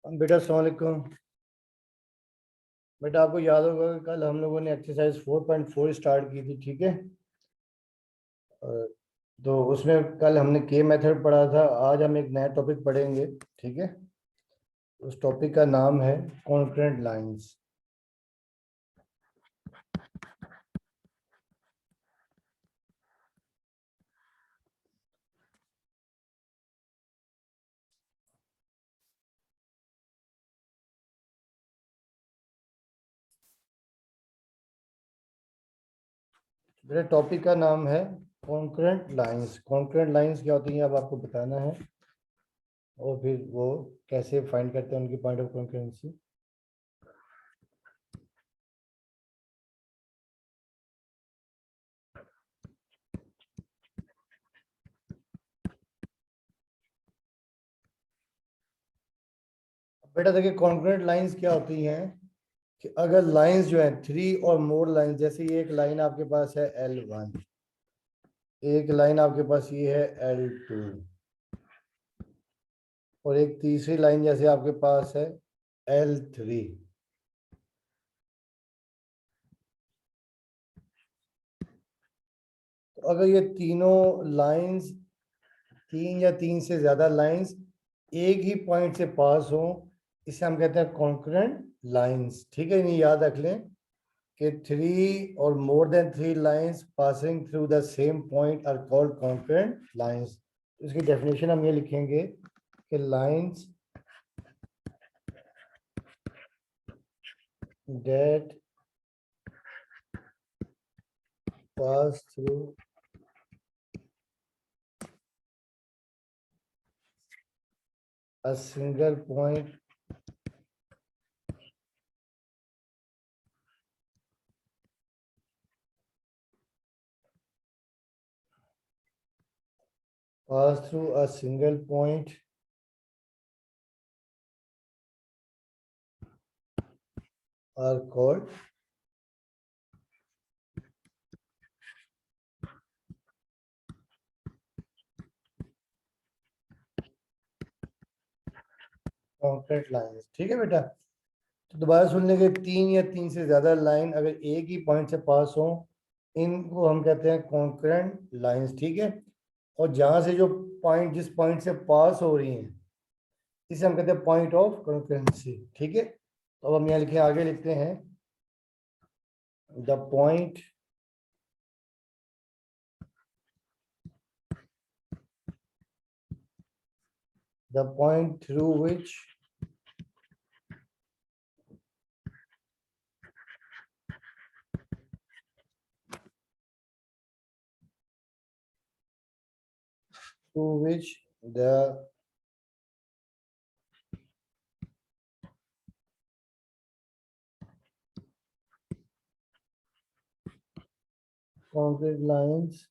बेटा अस्सलाम वालेकुम। बेटा आपको याद होगा कि कल हम लोगों ने एक्सरसाइज 4.4 स्टार्ट की थी, ठीक है। और तो उसमें कल हमने के मेथड पढ़ा था। आज हम एक नया टॉपिक पढ़ेंगे, ठीक है। उस टॉपिक का नाम है कॉन्करेंट लाइंस। मेरे टॉपिक का नाम है कॉन्करेंट लाइंस। कॉन्करेंट लाइंस क्या होती हैं अब आपको बताना है, और फिर वो कैसे फाइंड करते हैं उनकी पॉइंट ऑफ कॉन्करेंसी। बेटा देखिए, कॉन्करेंट लाइंस क्या होती हैं कि अगर लाइंस जो है थ्री और मोर लाइंस, जैसे ये एक लाइन आपके पास है L1, एक लाइन आपके पास ये है L2, और एक तीसरी लाइन जैसे आपके पास है L3। तो अगर ये तीनों लाइंस, तीन या तीन से ज्यादा लाइंस एक ही पॉइंट से पास हो, इसे हम कहते हैं कॉन्करेंट लाइंस, ठीक है। नहीं, याद रख लें कि थ्री और more than three lines passing through the same point are called concurrent lines. इसकी डेफिनेशन हम ये लिखेंगे कि lines that pass through a single point pass through a single point are called concurrent lines, ठीक है बेटा। तो दोबारा सुन लेंगे, तीन या तीन से ज्यादा लाइन अगर एक ही पॉइंट से पास हो, इनको हम कहते हैं कॉन्करेंट लाइंस, ठीक है। और जहां से जो पॉइंट, जिस पॉइंट से पास हो रही हैं, इसे हम कहते हैं पॉइंट ऑफ कॉन्करेंसी, ठीक है। तो अब हम यहाँ लिखे, आगे लिखते हैं the point through which the concrete lines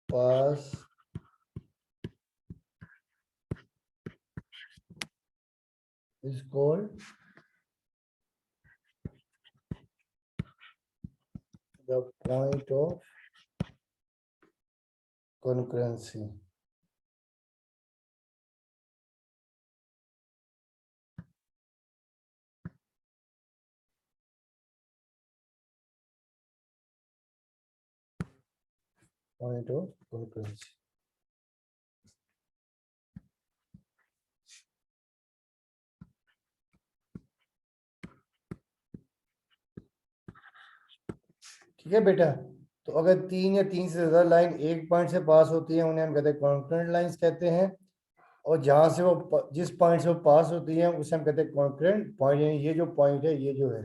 pass is called the point of concurrency. Point of concurrency. ठीक है बेटा। तो अगर तीन या तीन से ज्यादा लाइन एक पॉइंट से पास होती है, उन्हें हम कहते हैं कॉन्करेंट लाइंस कहते हैं। और जहां से वो, जिस पॉइंट से वो पास होती है, उसे हम कहते हैं कॉन्करेंट पॉइंट। यानी ये जो पॉइंट है, ये जो है,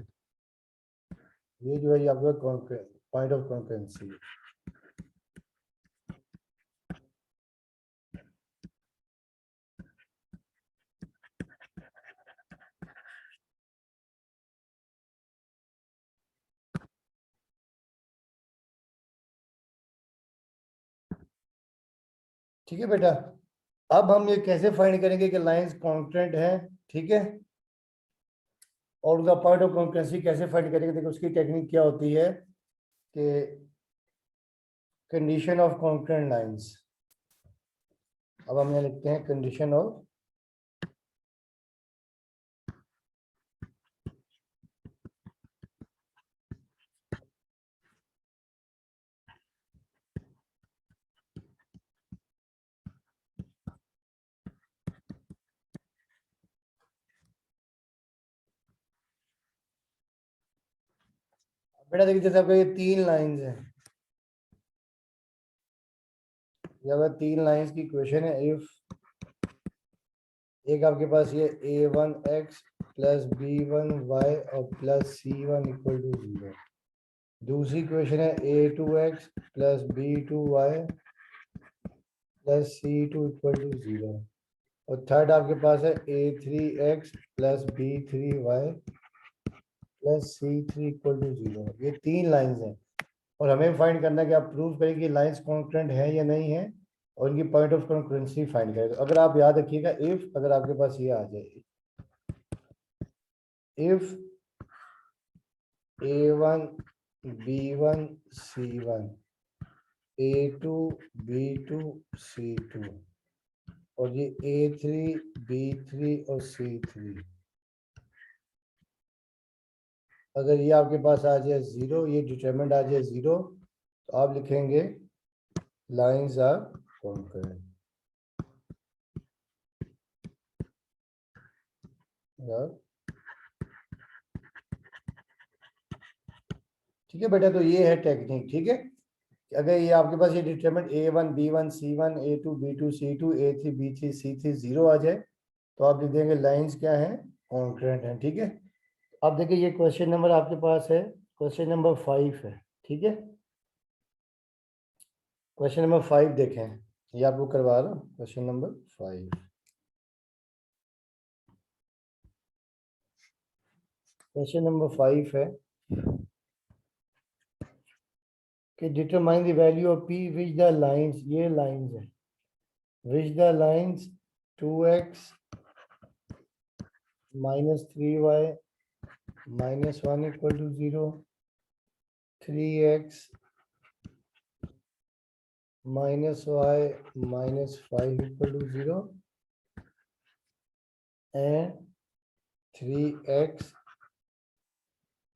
ये आपका कॉन्करेंट पॉइंट ऑफ कॉन्करेंसी। ठीक है बेटा। अब हम ये कैसे फाइंड करेंगे कि लाइंस कॉन्करेंट है, ठीक है। और उसका पॉइंट ऑफ कॉन्करेंसी कैसे फाइंड करेंगे, देखो उसकी टेक्निक क्या होती है कि कंडीशन ऑफ कॉन्करेंट लाइंस। अब हम यहाँ लिखते हैं कंडीशन ऑफ बेटा देखिए जैसे आपका ये 3 लाइंस हैं, जब 3 लाइंस की इक्वेशन है इफ एक आपके पास ये a1x प्लस b1y और प्लस c1 इक्वल टू 0, दूसरी इक्वेशन है a2x plus b2y plus c2 equal to 0 और थर्ड आपके पास है a3x plus b3y plus c3 equal to 0। ये 3 लाइंस हैं और हमें फाइंड करना है कि आप प्रूव करें कि लाइंस कॉन्करेंट है या नहीं है और इनकी पॉइंट ऑफ कॉन्करेंसी फाइंड करें। तो अगर आप याद रखिएगा इफ अगर आपके पास ये आ जाए if a1 b1 c1 a2 b2 c2 और ये a3 b3 और c3, अगर ये आपके पास आ जाए 0, ये डिटरमिनेंट आ जाए 0, तो आप लिखेंगे लाइंस आर कॉन्करेंट। ठीक है बेटा, तो ये है टेक्निक। ठीक है, अगर ये आपके पास ये determinant a1 b1 c1 a2 b2 c2 a3 b3 c3 0 आ जाए तो आप लिख देंगे लाइंस क्या हैं, कॉन्करेंट हैं। ठीक है, अब देखिए ये क्वेश्चन नंबर आपके पास है, क्वेश्चन नंबर 5 है। ठीक है, क्वेश्चन नंबर 5 देखें, ये आपको करवा रहा हूँ क्वेश्चन नंबर 5। क्वेश्चन नंबर 5 है कि determine the value of p which the lines, ये लाइंस है, which the lines 2x minus 3y minus 1 equal to 0, 3x minus y minus 5 equal to 0 and 3x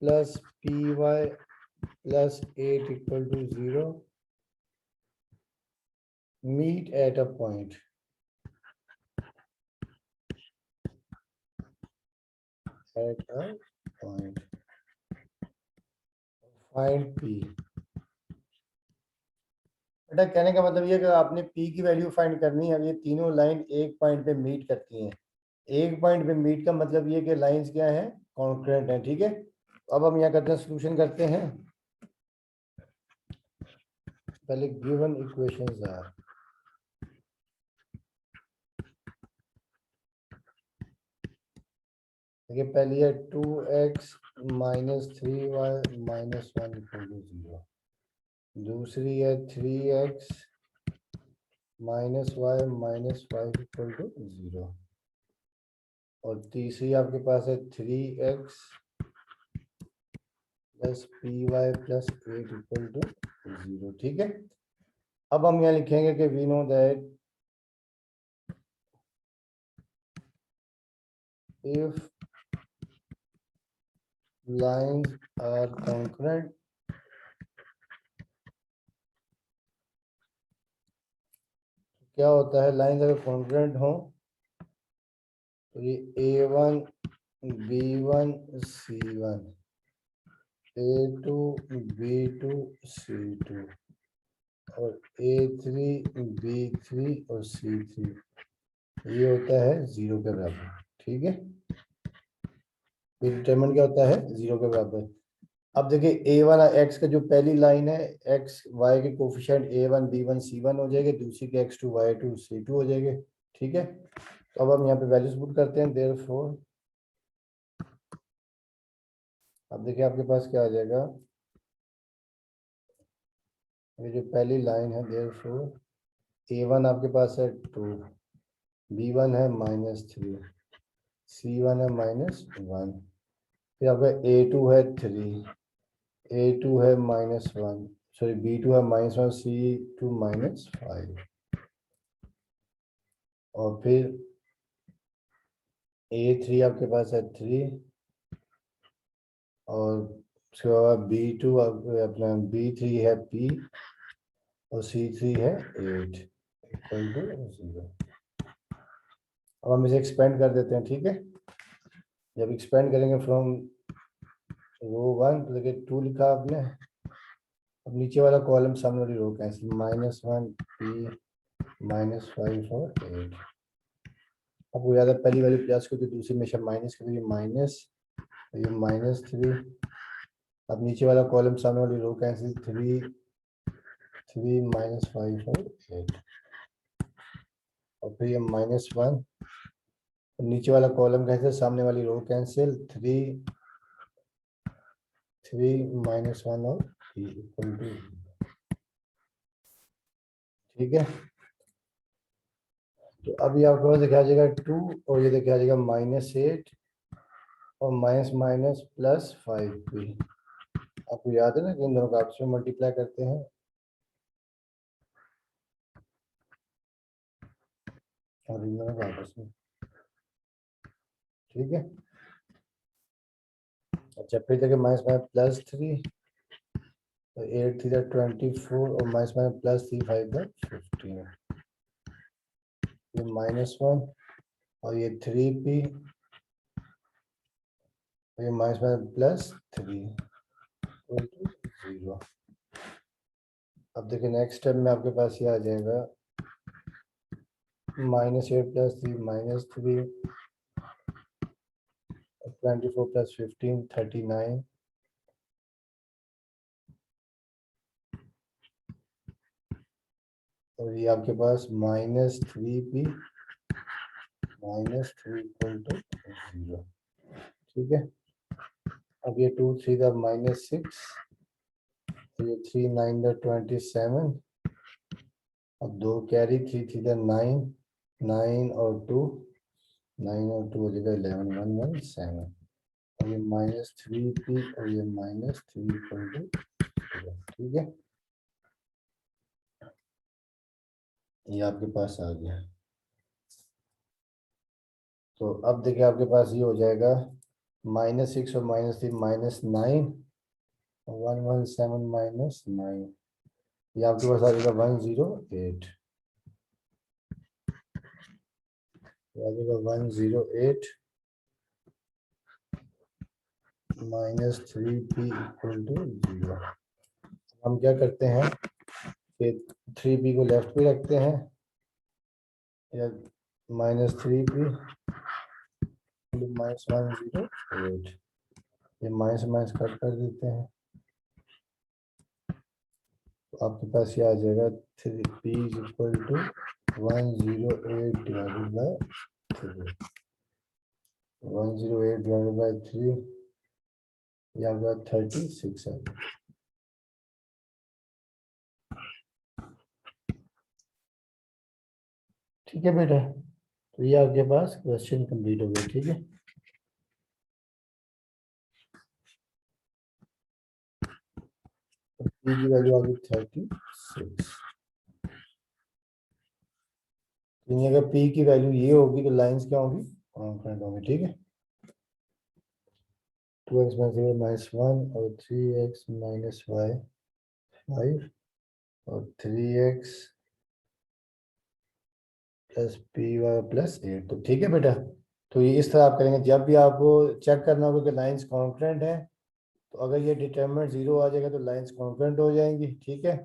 plus py plus 8 equal to 0 meet at a point. At a point. Find p. बेटा कहने का मतलब ये कि आपने p की value find करनी है। अब ये तीनों लाइन एक पॉइंट पे मीट करती हैं। एक पॉइंट पे मीट का मतलब ये कि लाइंस क्या हैं, कॉन्करेंट हैं। ठीक है, अब हम यहाँ करते हैं सॉल्यूशन करते हैं। पहले गिवन इक्वेशंस आर, देखिए पहली है 2x minus 3y minus 1 equal to 0, दूसरी है 3x minus y minus 5 equal to 0 और तीसरी आपके पास है 3x plus P Y plus 8 equal to 0। ठीक है, अब हम यहाँ लिखेंगे कि we know that if lines are congruent, क्या होता है, लाइंस अगर कॉन्ग्रुएंट हो तो ये a1 b1 c1 a2 b2 c2 और a3 b3 और c3, ये होता है 0 के बराबर। ठीक है, डिटरमिनेंट क्या होता है, 0 के बराबर। अब देखिए a1 x का जो पहली लाइन है, x y के कोफिशिएंट a1 b1 c1 हो जाएंगे, दूसरी के x2 y2 c2 हो जाएंगे। ठीक है, तो अब हम यहाँ पे वैल्यूज पुट करते हैं। देयरफॉर अब देखिए आपके पास क्या आ जाएगा, ये जो पहली लाइन है देयरफॉर a1 आपके पास है 2, b1 है -3, c1 है -1, फिर आपका a2 है 3, a2 है -1, सॉरी B2 है -1, C2 -5, और फिर A3 आपके पास है 3, और उसके बाद B2 अपना B3 है P, और C3 है 8 इक्वल टू 0। अब हम इसे एक्सपेंड कर देते हैं, ठीक है। जब एक्सपेंड करेंगे फ्रॉम रो 1 तो देखिए 2 लिखा आपने, अब नीचे वाला कॉलम सामने वाली रो कैंसिल, -1 P -5 और 8। आपको याद है पहली वाली प्लस को तो दूसरी में माइनस कर दीजिए, माइनस, ये -3। अब नीचे वाला कॉलम सामने वाली रो कैंसिल, 3 -5 और 8, और फिर ये -1, नीचे वाला कॉलम कैंसिल, सामने वाली रो कैंसिल, 3 -1 और 3 इक्वल टू, ठीक है। तो अभी आपको देखा जाएगा 2, और ये देखा जाएगा -8 और माइनस +5p। आपको याद है ना कि इन दोनों का आपस में मल्टीप्लाई करते हैं, और इन दोनों का आपस में, ठीक है। अच्छा फिर देखिए -3, तो 8 3 24, और +3 5 15, ये -1, और ये 3p, ये +3 0। अब देखिए नेक्स्ट स्टेप में आपके पास ये आ जाएगा -8 + 3 -3, 24 + 15 39, और ये आपके पास -3p -3 इक्वल टू 0, ठीक है। अब ये 2 3 -6, तो ये 3 9 27, अब 2 कैरी, 3 3 9, 9 और 2 हो जाएगा 11 1 1 7, और ये -3p, और ये -3 इक्वल टू 0, ठीक है। ये आपके पास आ गया। तो अब देखिए आपके पास ये हो जाएगा -6 और -3 -9, 1 1 7 -9, ये आपके पास आ जाएगा 108, आ जाएगा 108 -3p इक्वल टू 0। हम क्या करते हैं कि 3p को लेफ्ट पे रखते हैं, या -3p -108, ये माइनस माइनस कट कर देते हैं, तो आपके पास ये आ जाएगा 3p equal to 108 divided by 3, 108 divided by 3, ये आपका 36 है। ठीक है बेटा, तो ये आपके पास क्वेश्चन कंप्लीट हो गया, ठीक है। p की वैल्यू आ गई 36। अगर p की वैल्यू ये होगी तो लाइंस क्या होगी, कॉन्स्टेंट होंगी, ठीक है। 2x -1 और 3x -y 5 और 3x +py +8, तो ठीक है बेटा। तो ये इस तरह आप करेंगे, जब भी आपको चेक करना होगा कि लाइंस कॉन्स्टेंट है, तो अगर ये डिटरमिनेंट 0 आ जाएगा तो लाइंस कॉन्स्टेंट हो जाएंगी, ठीक है।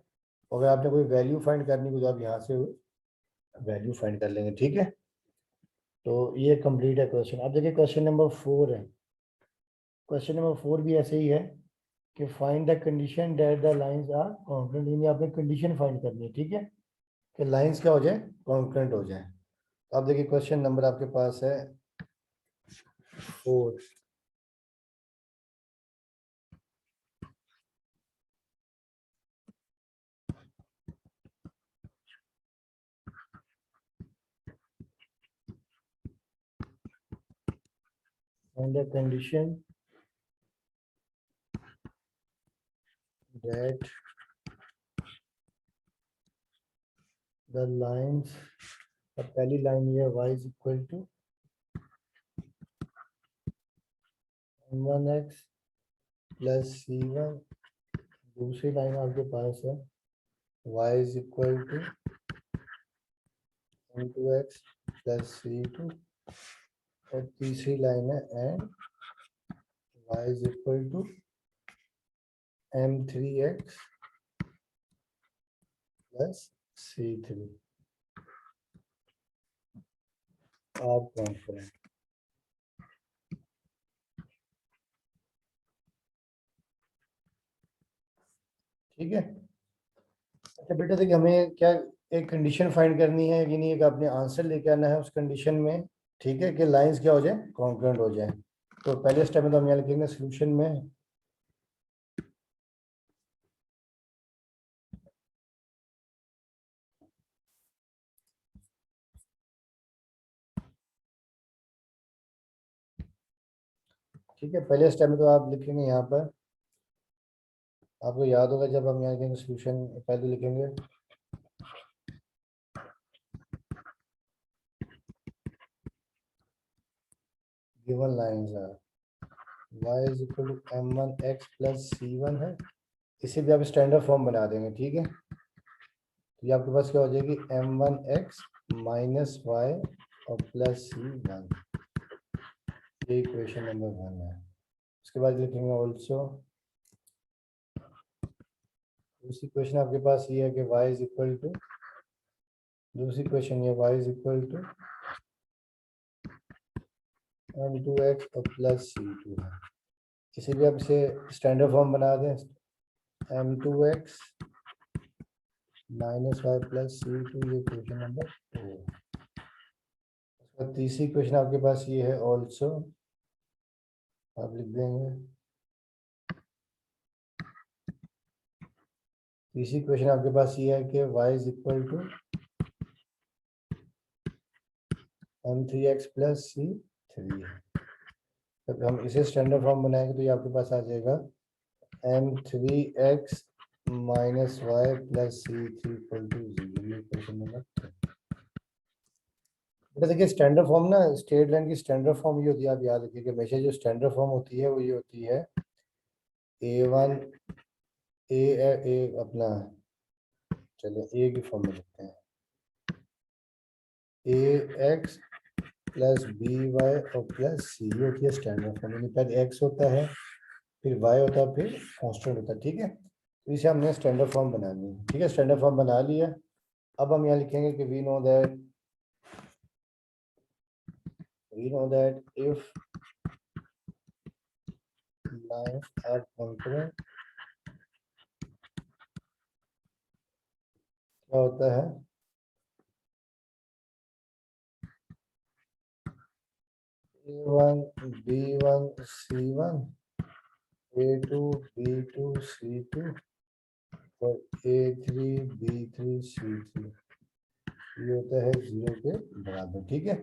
अगर आपने कोई वैल्यू फाइंड करनी हो तो आप यहाँ से वैल्यू फाइंड कर लेंगे, ठीक है। तो ये कंप्लीट है क्वेश्चन। अब देखिए क्वेश्चन नंबर 4 है। क्वेश्चन नंबर 4 भी ऐसे ही है कि find the condition that the lines are constant, यानी आपने कंडीशन फाइंड करनी है, ठीक है, कि लाइंस क्या हो जाए, कॉन्स्टेंट हो जाए। तो अब देखिए क्वेश्चन नंबर आपके पास है 4। Find the condition that the lines, पहली लाइन ये y is equal to m1x plus c1, दूसरी लाइन आपके पास है y is equal to m2x plus c2, और तीसरी लाइन है and y is equal to m3x plus c3। आप कॉन्फिडेंट, ठीक है। अच्छा बेटा देखिए, हमें क्या एक कंडीशन फाइंड करनी है कि नहीं, एक आपने आंसर लेके आना है उस कंडीशन में, ठीक है, कि लाइंस क्या हो जाए, कॉन्ग्रुएंट हो जाए। तो पहले स्टेप में तो हम यहाँ लिखेंगे सोल्यूशन में ठीक है, पहले स्टेप में तो आप लिखेंगे यहाँ पर, आपको याद होगा जब हम यहाँ लिखेंगे सोल्यूशन, पहले लिखेंगे given lines are y is equal to m1x plus c1 है, इसे भी आप स्टैंडर्ड फॉर्म बना देंगे, ठीक है। तो ये आपके पास क्या हो जाएगी m1x माइनस वाई और प्लस c1, ये इक्वेशन नंबर 1 है। उसके बाद लिखेंगे ऑल्सो, दूसरी क्वेश्चन आपके पास ये है कि y इज इक्वल टू, दूसरी क्वेश्चन ये y is equal to m2x और प्लस c2 है, इसे भी आप इसे स्टैंडर्ड फॉर्म बना दें, m2x minus Y plus c2, ये क्वेश्चन नंबर 2। तीसरी क्वेश्चन आपके पास ये है ऑल्सो, आप लिख देंगे तीसरी क्वेश्चन आपके पास ये है कि y is equal to m3x plus c3 है। जब हम इसे स्टैंडर्ड फॉर्म बनाएंगे तो ये आपके पास आ जाएगा m3x minus Y plus c3 equal to 0, ये क्वेश्चन नंबर 3। बेटा देखिए स्टैंडर्ड फॉर्म ना, स्ट्रेट लाइन की स्टैंडर्ड फॉर्म ये होती है, आप याद रखिए कि हमेशा जो स्टैंडर्ड फॉर्म होती है वो ये होती है a1 ए अपना, चलिए a की फॉर्म में लिखते हैं ax प्लस बी वाई और प्लस सी, ये होती है स्टैंडर्ड फॉर्म, यानी पहले x होता है फिर y होता है फिर कांस्टेंट होता है, ठीक है। तो इसे हमने स्टैंडर्ड फॉर्म बनानी है, ठीक है, स्टैंडर्ड फॉर्म बना लिया। अब हम यहाँ लिखेंगे कि we know that if lines are concurrent, क्या होता है a1 b1 c1 a2 b2 c2 और a3 b3 c3, ये होता है 0 के बराबर, ठीक है।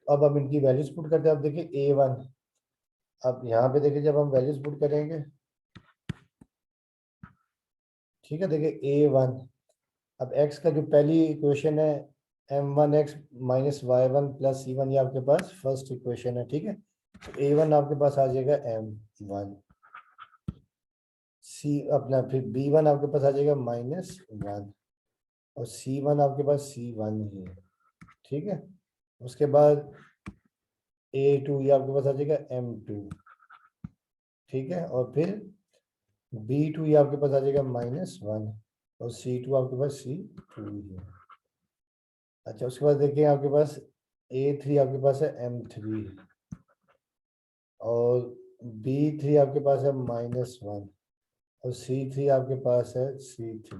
अब हम इनकी वैल्यूज पुट करते हैं, अब देखिए a1, अब यहाँ पे देखिए जब हम वैल्यूज पुट करेंगे, ठीक है, देखिए a1, अब x का जो पहली इक्वेशन है m1x minus y1 plus c1, ये आपके पास फर्स्ट इक्वेशन है, ठीक है। तो a1 आपके पास आ जाएगा m1, c अपना फिर b1 आपके पास आ जाएगा -1 और c1 आपके पास c1 ही है, ठीक है। उसके बाद a2 ये आपके पास आ जाएगा m2, ठीक है, और फिर b2 ये आपके पास आ जाएगा -1 और c2 आपके पास c2 ही है। अच्छा उसके बाद देखिए आपके पास a3 आपके पास है m3 और b3 आपके पास है -1 और c3 आपके पास है c3,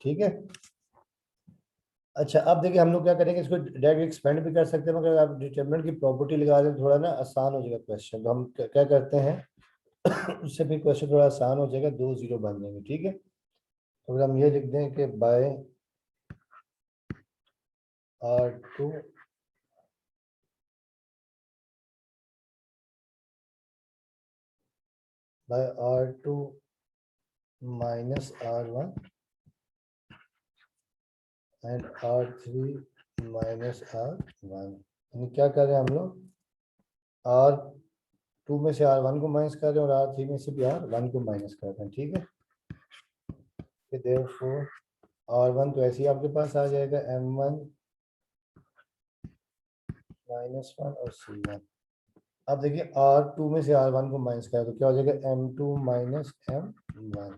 ठीक है। अच्छा अब देखिए हम लोग क्या करेंगे, इसको डायरेक्ट एक्सपेंड भी कर सकते हैं, मगर आप डिटरमिनेंट की प्रॉपर्टी लगा दें थोड़ा ना आसान हो जाएगा क्वेश्चन, तो हम क्या करते हैं उससे फिर क्वेश्चन थोड़ा आसान हो जाएगा, 2 0 बन जाएंगे, ठीक है। तो अगर हम ये लिख दें कि by R2 by R2 minus R1 and R3 minus R1। यानी क्या कर रहे हैं हम लोग, R2 में से R1 को माइनस कर रहे हैं और R3 में से भी R1 को माइनस कर रहे हैं, ठीक है। देयरफॉर R1 तो ऐसे ही आपके पास आ जाएगा M1 माइनस 1 और C1। अब देखिए R2 में से R1 को माइनस करें तो क्या हो जाएगा M2 माइनस M1।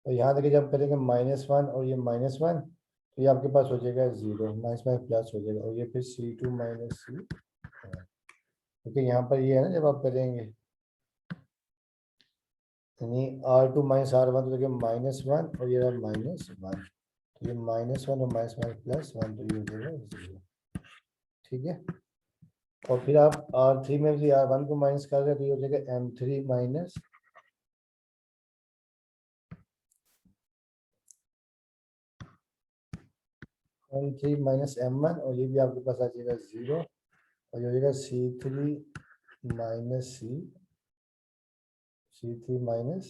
तो यहाँ देखिए जब करेंगे -1 और ये -1 तो ये आपके पास हो जाएगा 0, माइनस माइनस प्लस हो जाएगा और ये फिर C2 माइनस C, क्योंकि यहाँ पर ये है ना जब आप करेंगे यानी R2 माइनस R1 तो देखिए -1 और ये रहा -1, तो ये -1 और माइनस माइनस +1 तो ये हो जाएगा 0, ठीक है। और फिर आप R3 में भी R1 को माइनस कर रहे हैं तो ये हो जाएगा M3 minus M3 minus M1 और ये भी आपके पास आ जाएगा 0 और ये हो जाएगा C3 minus C3 minus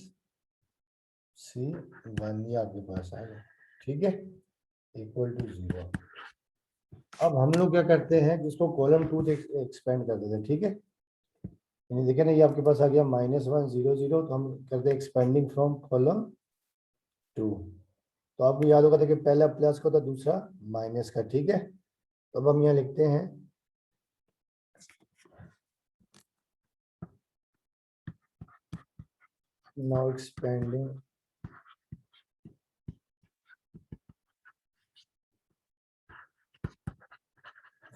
C1, ये आपके पास आ गया, ठीक है, इक्वल टू 0। अब हम लोग क्या करते हैं, जिसको कॉलम 2 से एक्सपेंड कर देते हैं, ठीक है। यानी देखिए ना ये आपके पास आ गया -1 0 0, तो हम करते हैं एक्सपेंडिंग फ्रॉम कॉलम 2। तो आपको याद होगा देखिए पहला प्लस का था दूसरा माइनस का, ठीक है। तो अब हम यहाँ लिखते हैं now expanding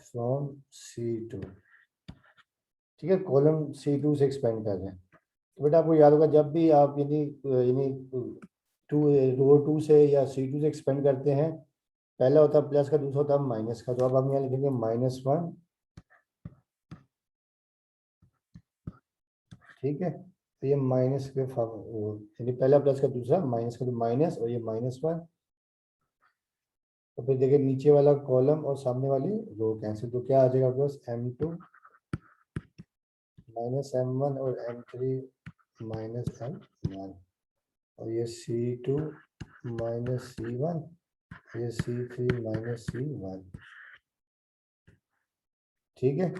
from C2, ठीक है, कॉलम C2 से एक्सपेंड कर रहे हैं। तो बेटा आपको याद होगा जब भी आप यानी यानी रो 2 से या C2 से एक्सपेंड करते हैं, पहला होता है प्लस का, दूसरा होता है माइनस का। तो अब हम यहाँ लिखेंगे -1, ठीक है। तो ये माइनस के यानी पहला प्लस का दूसरा माइनस का, तो माइनस और ये -1। तो फिर देखिए नीचे वाला कॉलम और सामने वाली रो कैंसिल, तो क्या आ जाएगा आपके पास M2 माइनस M1 और M3 माइनस M1 और ये C2 माइनस C1, ये C3 माइनस C1, ठीक है।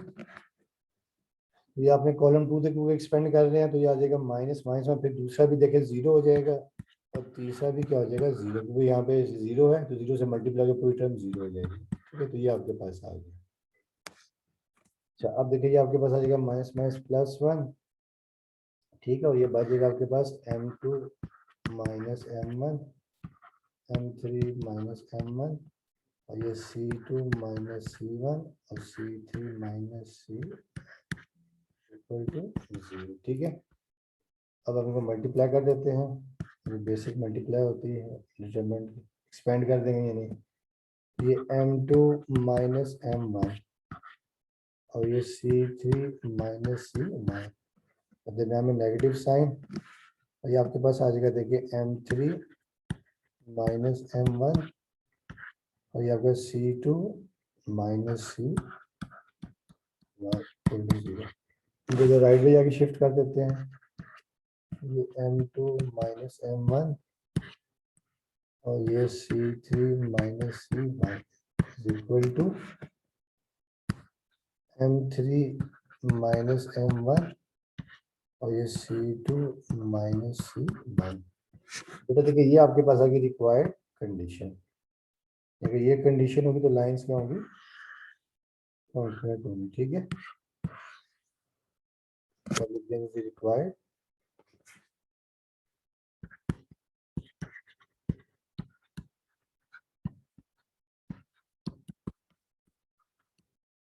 ये आपने कॉलम 2 से क्योंकि एक्सपेंड कर रहे हैं तो ये आ जाएगा माइनस माइनस में, फिर दूसरा भी देखें 0 हो जाएगा और तीसरा भी क्या हो जाएगा 0, क्योंकि यहाँ पे 0 है तो 0 से मल्टीप्लाई कर पूरी टर्म 0 हो जाएगी, ठीक है। तो ये आपके पास आ गया। अच्छा अब देखिए ये आपके पास आ जाएगा माइनस माइनस +1, ठीक है, और ये बचेगा आपके पास M2 minus M1 M3 minus M1 और ये C2 माइनस C1 और C3 minus C equal to 0, ठीक है। अब हम इनको मल्टीप्लाई कर देते हैं, जो बेसिक मल्टीप्लाई होती है डिटरमिनेंट एक्सपेंड कर देंगे, यानी ये M2 माइनस M1 और ये C3 माइनस C1, अब देना हमें नेगेटिव साइन और ये आपके पास आ जाएगा देखिए M3 माइनस M1 और ये आपका C2 माइनस C1 0। राइट में जाके शिफ्ट कर देते हैं, ये M2 माइनस M1 और ये C3 minus C1 equal to M3 minus M1 और ये C2 माइनस C1। बेटा देखिए ये आपके पास आ गई रिक्वायर्ड कंडीशन। अगर ये कंडीशन होगी तो लाइंस क्या होंगी, कॉन्फिनेंट होंगी, ठीक है। तो लिख देंगे रिक्वायर्ड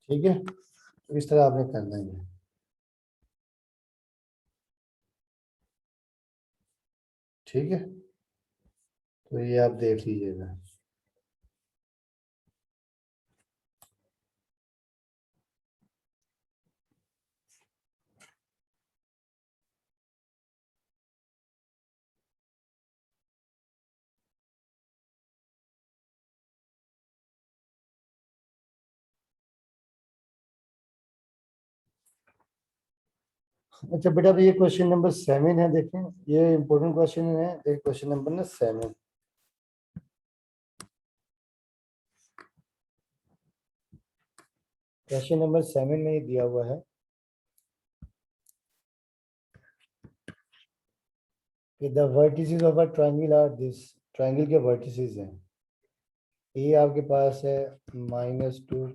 ठीक है। तो इस तरह आपने कर देंगे, ठीक है। तो ये आप देख लीजिएगा। अच्छा बेटा, तो ये क्वेश्चन नंबर 7 है, देखें ये इंपॉर्टेंट क्वेश्चन है। देखिए क्वेश्चन नंबर ना 7, क्वेश्चन नंबर 7 में ये दिया हुआ है कि the vertices of a triangle are this. Triangle के वर्टिसेस हैं, ए आपके पास है -2,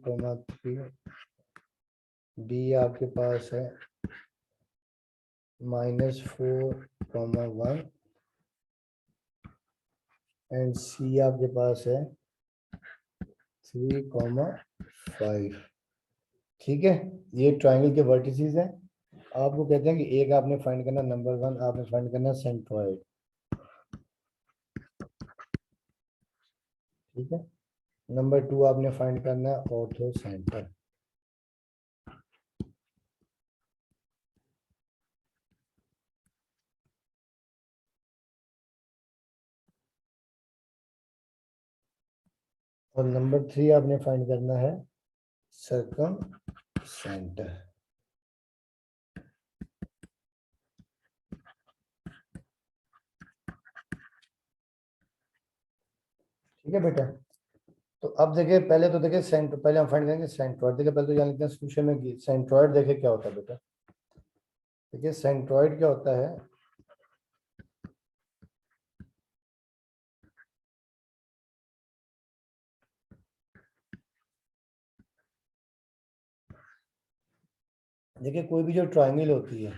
3, बी आपके पास है -4, 1 एंड सी आपके पास है 3, 5। ठीक है, ये ट्रायंगल के वर्टिसेस हैं। आपको कहते हैं कि एक आपने फाइंड करना, नंबर 1 आपने फाइंड करना सेंट्रॉइड। ठीक है, नंबर 2 आपने फाइंड करना है ऑर्थो सेंटर। और नंबर 3 आपने फाइंड करना है सर्कम सेंटर। ठीक है बेटा, तो अब देखिए पहले तो देखिए पहले हम फाइंड करेंगे सेंट्रॉइड। देखिए पहले तो जान लेते हैं सोल्यूशन में कि सेंट्रॉइड देखिए क्या होता है बेटा। देखिए सेंट्रॉइड क्या होता है, देखिए कोई भी जो ट्रायंगल होती है,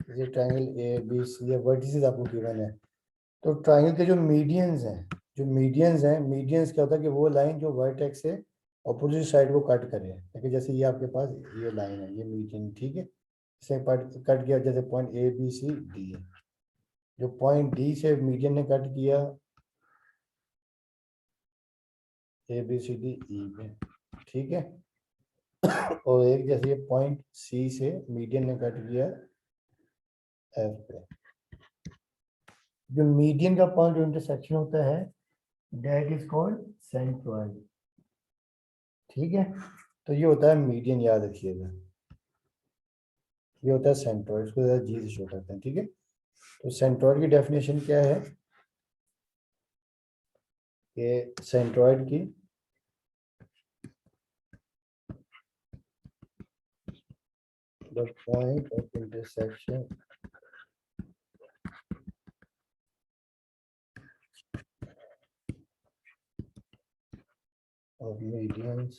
जैसे ट्रायंगल ए बी सी या वर्टिसेस आपको गिवन है, तो ट्रायंगल के जो मीडियंस हैं, मीडियंस क्या होता है कि वो लाइन जो वर्टेक्स से अपोजिट साइड को कट करे। देखिए जैसे ये आपके पास ये लाइन है, ये मीडियन, ठीक है, इसे कट किया, जैसे point A B C D है, जो पॉइंट डी से मीडियन ने कट किया A B C D E पे, ठीक है, और एक जैसे ये पॉइंट सी से मीडियन ने कट किया एफ पे। जो मीडियन का पॉइंट इंटरसेक्शन होता है दैट इज कॉल्ड सेंट्रॉइड। ठीक है, तो ये होता है मीडियन, याद रखिएगा, ये होता है सेंट्रॉइड, इसको ज़रा जी से शो करते हैं। ठीक है, तो सेंट्रॉइड की डेफिनेशन क्या है कि सेंट्रॉइड की the point of intersection of medians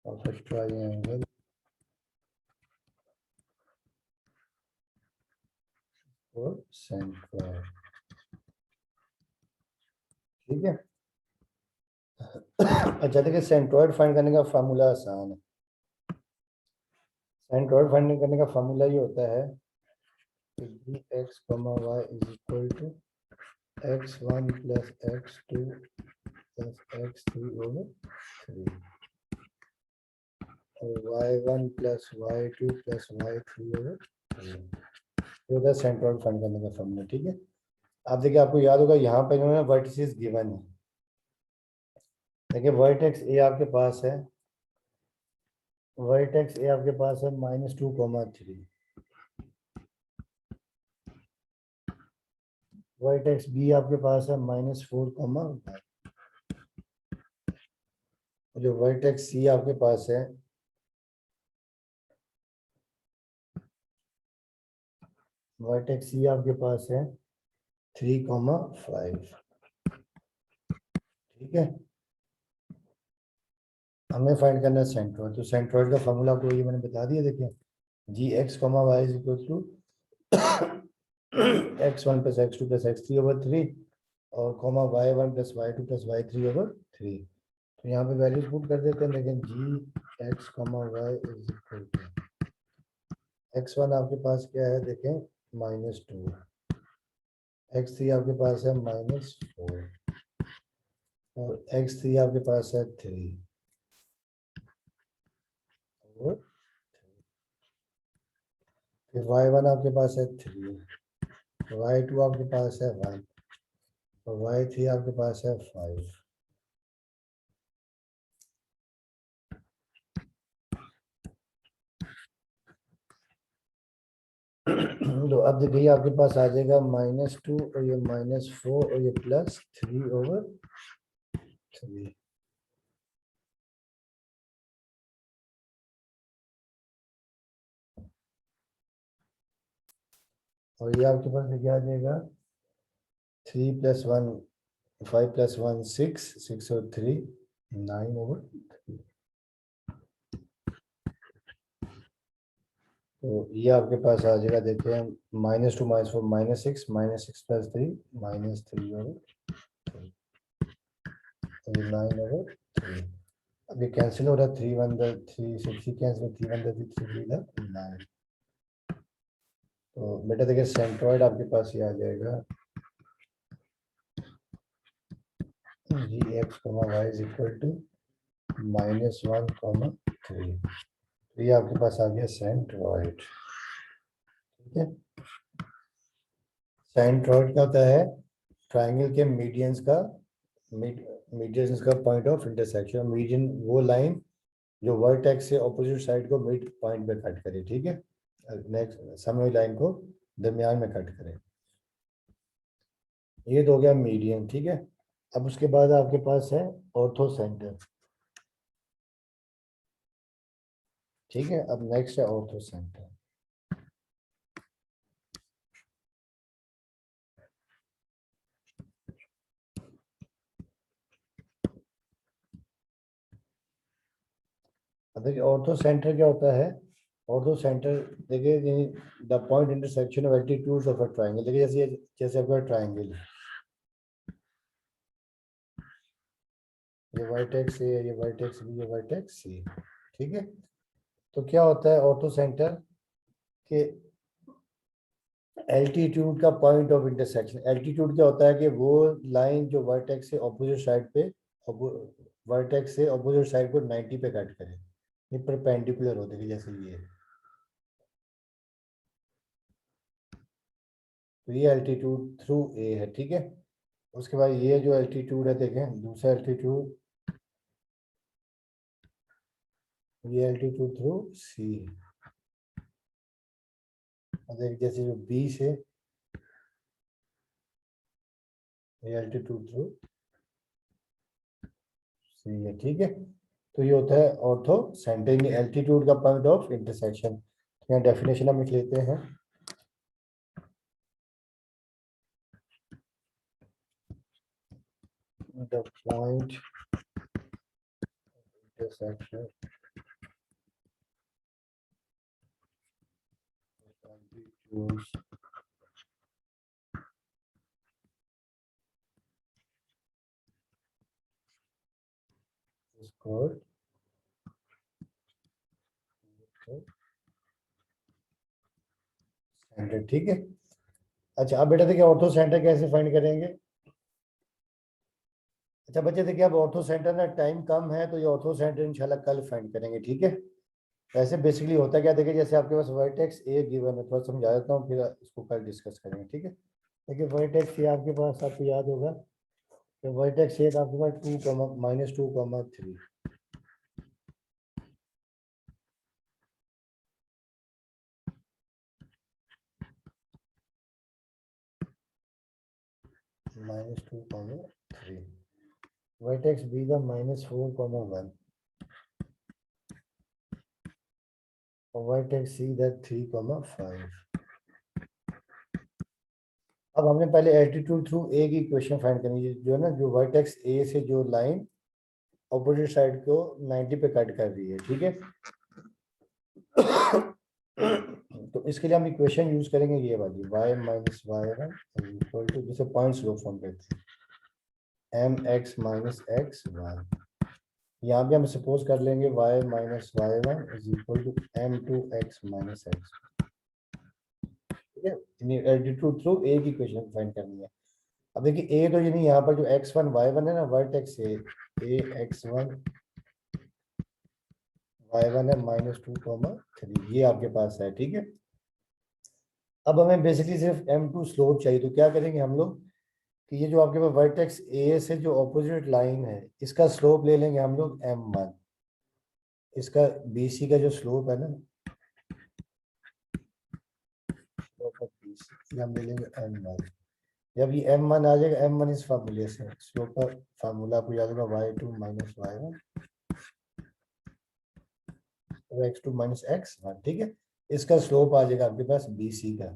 of a triangle or centroid। ठीक है, अच्छा देखिए सेंट्रॉइड फाइंड करने का फार्मूला आसान है। सेंट्रॉइड फाइंड करने का फार्मूला ये होता है कि G x comma y is equal to x1 plus x2 plus x3 over 3 और y1 plus y2 plus y3 over 3। ये होता है सेंट्रॉइड फाइंड करने का फार्मूला। ठीक है, आप देखिए आपको याद होगा यहाँ पे इन्होंने वर्टिसेस गिवन है। देखिए वर्टेक्स ए आपके पास है, वर्टेक्स ए आपके पास है -2, 3। वर्टेक्स बी आपके पास है -4, 1। जो वर्टेक्स सी आपके पास है, वर्टेक्स सी आपके पास है 3, 5। ठीक है, हमें फाइंड करना है सेंट्रॉइड। तो सेंट्रॉइड का फॉर्मूला आपको ये मैंने बता दिया। देखिए G x comma y is equal to x1 plus x2 plus x3 over 3 और comma y1 plus y2 plus y3 over 3। तो यहाँ पे वैल्यूज पुट कर देते हैं। लेकिन G x comma y is equal to x1 आपके पास क्या है, देखें -2, x3 आपके पास है -4 और x3 आपके पास है 3 और फिर y1 आपके पास है 3, y2 आपके पास है 1 और y3 आपके पास है 5। तो अब देखिए आपके पास आ जाएगा -2 और ये -4 और ये +3/3। और ये आपके पास क्या आ जाएगा 3 + 1 5 + 1 6 6 और 3 9/3। तो ये आपके पास आ जाएगा देखिए -2 -4 -6 -6 + 3 -3/3 9/3। अब ये कैंसिल हो रहा है 3 1 3 6 कैंसिल 3 1 3 3 9। तो बेटा देखिए सेंट्रॉइड आपके पास ये आ जाएगा gx, y = -1, 3। तो ये आपके पास आ गया सेंट्रॉइड। ठीक है, सेंट्रॉइड क्या होता है ट्राइंगल के मीडियंस का मीडियंस का पॉइंट ऑफ इंटरसेक्शन। मीडियन वो लाइन जो वर्टेक्स से ऑपोजिट साइड को मिड पॉइंट पे कट करे। ठीक है, नेक्स्ट समय लाइन को दरमियान में कट करे। ये तो हो गया मीडियन। ठीक है, अब उसके बाद आपके पास है ऑर्थो सेंटर। ठीक है, अब नेक्स्ट है ऑर्थो सेंटर। अब देखिए ऑर्थो सेंटर क्या होता है। ऑर्थो सेंटर देखिए the point intersection of altitudes of a triangle. देखिए जैसे आपका ट्रायंगल, ये वर्टेक्स ए, ये वर्टेक्स बी, ये वर्टेक्स सी। ठीक है, तो क्या होता है ऑर्थो सेंटर के एल्टीट्यूड का पॉइंट ऑफ इंटरसेक्शन। एल्टीट्यूड क्या होता है कि वो लाइन जो वर्टेक्स से ऑपोजिट साइड पे वर्टेक्स से ऑपोजिट साइड को 90 पे कट करे, ये परपेंडिकुलर होते हैं जैसे ये। तो ये एल्टीट्यूड थ्रू ए है। ठीक है, उसके बाद ये जो एल्टीट्यूड है देखें दूसरा एल्टीट्यूड, ये एल्टीट्यूड थ्रू सी। जैसे जो बी से ये एल्टीट्यूड थ्रू सी है। ठीक है, तो ये होता है ऑर्थो सेंटर एल्टीट्यूड का पॉइंट ऑफ इंटरसेक्शन। यहाँ डेफिनेशन हम लिख लेते हैं। The point intersection altitudes is called centre. ठीक है, अच्छा अब बेटा देखिए ऑर्थो सेंटर कैसे फाइंड करेंगे। अच्छा बच्चे देखिए अब ऑर्थो सेंटर ना टाइम कम है तो ये ऑर्थो सेंटर इंशाल्लाह कल फाइंड करेंगे। ठीक है, ऐसे बेसिकली होता क्या देखिए जैसे आपके पास वर्टेक्स ए गिवन है, थोड़ा समझा देता हूँ फिर इसको कल डिस्कस करेंगे। ठीक है, देखिए वर्टेक्स ये आपके पास आपको याद होगा कि वर्टेक्स ए आपके पास -2, -3। -2, 3 vertex B का -4, 1 और vertex C का 3, 5। अब हमने पहले एल्टीट्यूड थ्रू ए की इक्वेशन फाइंड करनी है, जो है ना जो वर्टेक्स ए से जो लाइन ऑपोजिट साइड को 90 पे कट कर रही है। ठीक है, तो इसके लिए हम इक्वेशन यूज करेंगे ये वाली y - y1 इक्वल टू जिसे पॉइंट स्लोप फॉर्म कहते हैं mx - x1। यहाँ भी हम सपोज कर लेंगे y - y1 equal to m2x - x। ठीक है, एल्टीट्यूड थ्रू ए की इक्वेशन फाइंड करनी है। अब देखिए ए तो यानी यहाँ पर जो x1 y1 है ना वर्टेक्स ए x1 y1 है -2, 3 ये आपके पास है। ठीक है, अब हमें बेसिकली सिर्फ m2 स्लोप चाहिए, तो क्या करेंगे हम लोग कि ये जो आपके पास वर्टेक्स ए से जो ऑपोजिट लाइन है इसका स्लोप ले लेंगे हम लोग m1। इसका BC का जो स्लोप है ना फिर हम ले लेंगे m1। जब ये m1 आ जाएगा, m1 इस फार्मूले से, स्लोप का फार्मूला आपको याद होगा y2 minus y1 x2 minus x1, ठीक है। इसका स्लोप आ जाएगा आपके पास BC का।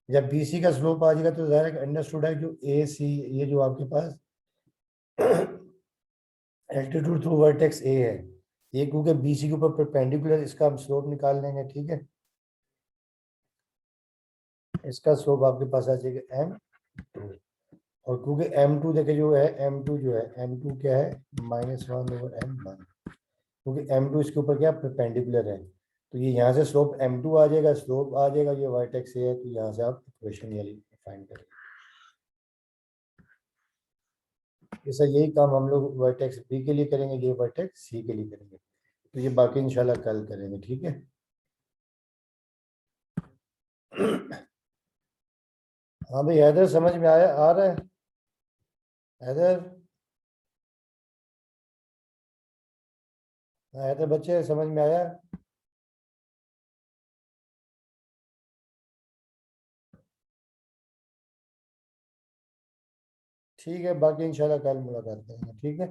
जब BC का स्लोप आ जाएगा तो ज़ाहिर है अंडरस्टूड है जो AC, ये जो आपके पास एल्टीट्यूड थ्रू वर्टेक्स A है, ये क्योंकि BC के ऊपर परपेंडिकुलर, इसका हम स्लोप निकाल लेंगे, ठीक है। इसका स्लोप आपके पास आ जाएगा m2, और क्योंकि m2 देखे जो है, m2 जो है, m2 क्या है, -1/m1, क्योंकि m2 इसके ऊपर क्या परपेंडिकुलर है, तो ये यहाँ से स्लोप m2 आ जाएगा, स्लोप आ जाएगा, ये वर्टेक्स A है, तो यहाँ से आप इक्वेशन ये फाइंड करेंगे। ऐसा यही काम हम लोग वर्टेक्स B के लिए करेंगे, ये वर्टेक्स C के लिए करेंगे, तो ये बाकी इंशाल्लाह कल करेंगे, ठीक है। हाँ भाई हैदर, समझ में आया, आ रहा है हैदर? हाँ हैदर बच्चे, समझ में आया? ठीक है, बाकी इंशाल्लाह कल मुलाकात करेंगे, ठीक है।